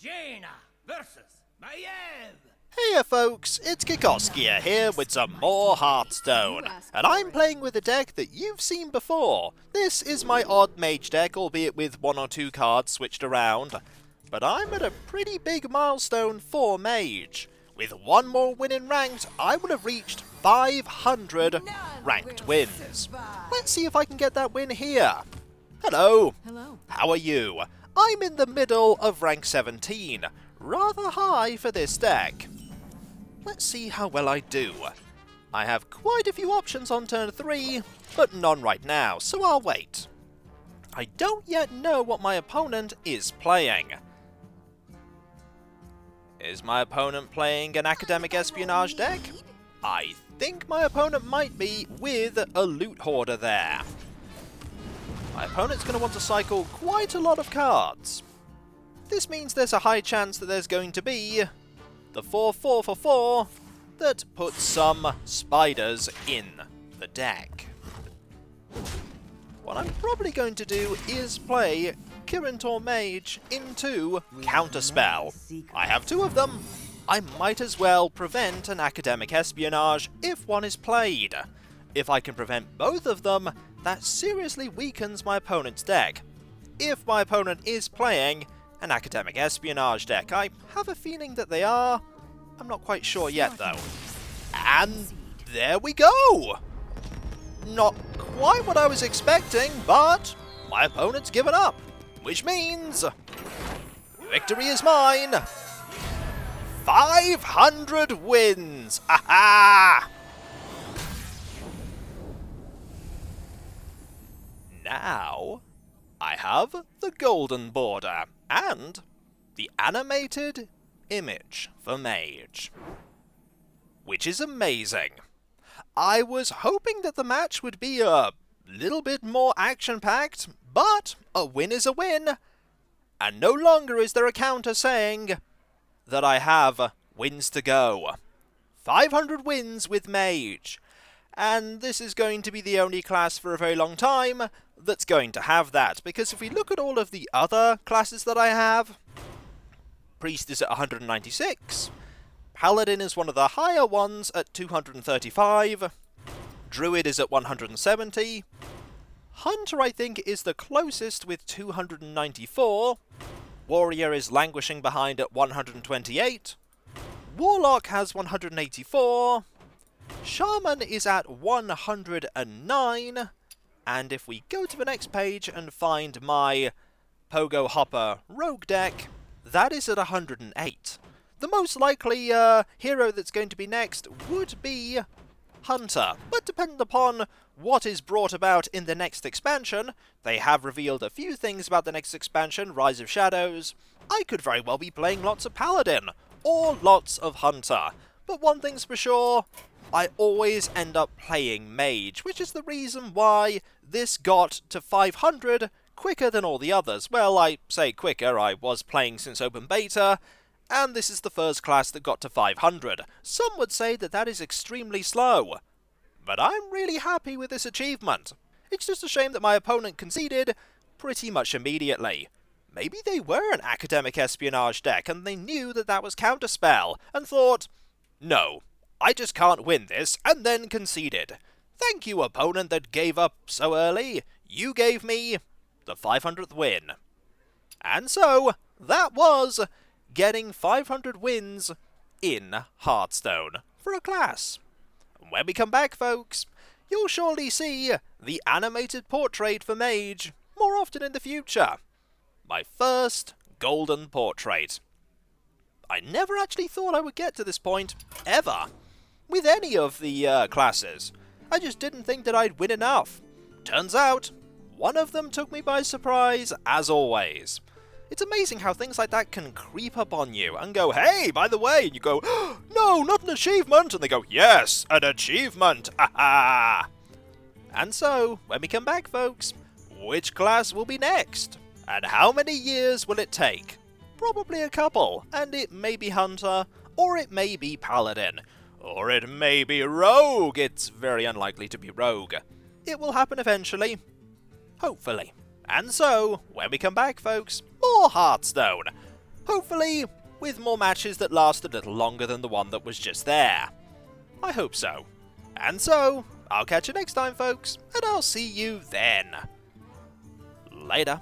Jaina versus Maiev. Hey folks, it's Kikoskia here with some more Hearthstone, and I'm playing with a deck that you've seen before. This is my odd mage deck, albeit with one or two cards switched around, but I'm at a pretty big milestone for mage. With one more win in ranked, I will have reached 500 ranked wins. Let's see if I can get that win here. Hello. Hello. How are you? I'm in the middle of rank 17, rather high for this deck. Let's see how well I do. I have quite a few options on turn 3, but none right now, so I'll wait. I don't yet know what my opponent is playing. Is my opponent playing an academic espionage deck? I think my opponent might be with a loot hoarder there. My opponent's going to want to cycle quite a lot of cards. This means there's a high chance that there's going to be the 4/4 for 4 that puts some spiders in the deck. What I'm probably going to do is play Kirintor Mage into Counterspell. I have two of them. I might as well prevent an academic espionage if one is played. If I can prevent both of them, that seriously weakens my opponent's deck. If my opponent is playing an academic espionage deck, I have a feeling that they are. I'm not quite sure yet though. And there we go! Not quite what I was expecting, but my opponent's given up, which means victory is mine! 500 wins! Aha! Now, I have the golden border and the animated image for Mage, which is amazing. I was hoping that the match would be a little bit more action-packed, but a win is a win, and no longer is there a counter saying that I have wins to go. 500 wins with Mage, and this is going to be the only class for a very long time that's going to have that, because if we look at all of the other classes that I have, Priest is at 196, Paladin is one of the higher ones at 235, Druid is at 170, Hunter I think is the closest with 294, Warrior is languishing behind at 128, Warlock has 184, Shaman is at 109, and if we go to the next page and find my Pogo Hopper Rogue deck, that is at 108. The most likely hero that's going to be next would be Hunter, but depending upon what is brought about in the next expansion, they have revealed a few things about the next expansion, Rise of Shadows. I could very well be playing lots of Paladin, or lots of Hunter, but one thing's for sure, I always end up playing Mage, which is the reason why this got to 500 quicker than all the others. Well, I say quicker, I was playing since open beta, and this is the first class that got to 500. Some would say that that is extremely slow, but I'm really happy with this achievement. It's just a shame that my opponent conceded pretty much immediately. Maybe they were an academic espionage deck and they knew that that was Counterspell, and thought, no, I just can't win this, and then conceded. Thank you, opponent that gave up so early. You gave me the 500th win. And so, that was getting 500 wins in Hearthstone for a class. When we come back, folks, you'll surely see the animated portrait for Mage more often in the future. My first golden portrait. I never actually thought I would get to this point, ever, with any of the classes. I just didn't think that I'd win enough. Turns out, one of them took me by surprise, as always. It's amazing how things like that can creep up on you and go, hey, by the way, and you go, no, not an achievement, and they go, yes, an achievement, aha! And so, when we come back, folks, which class will be next? And how many years will it take? Probably a couple, and it may be Hunter, or it may be Paladin, or it may be Rogue. It's very unlikely to be Rogue. It will happen eventually. Hopefully. And so, when we come back, folks, more Hearthstone. Hopefully, with more matches that last a little longer than the one that was just there. I hope so. And so, I'll catch you next time, folks, and I'll see you then. Later.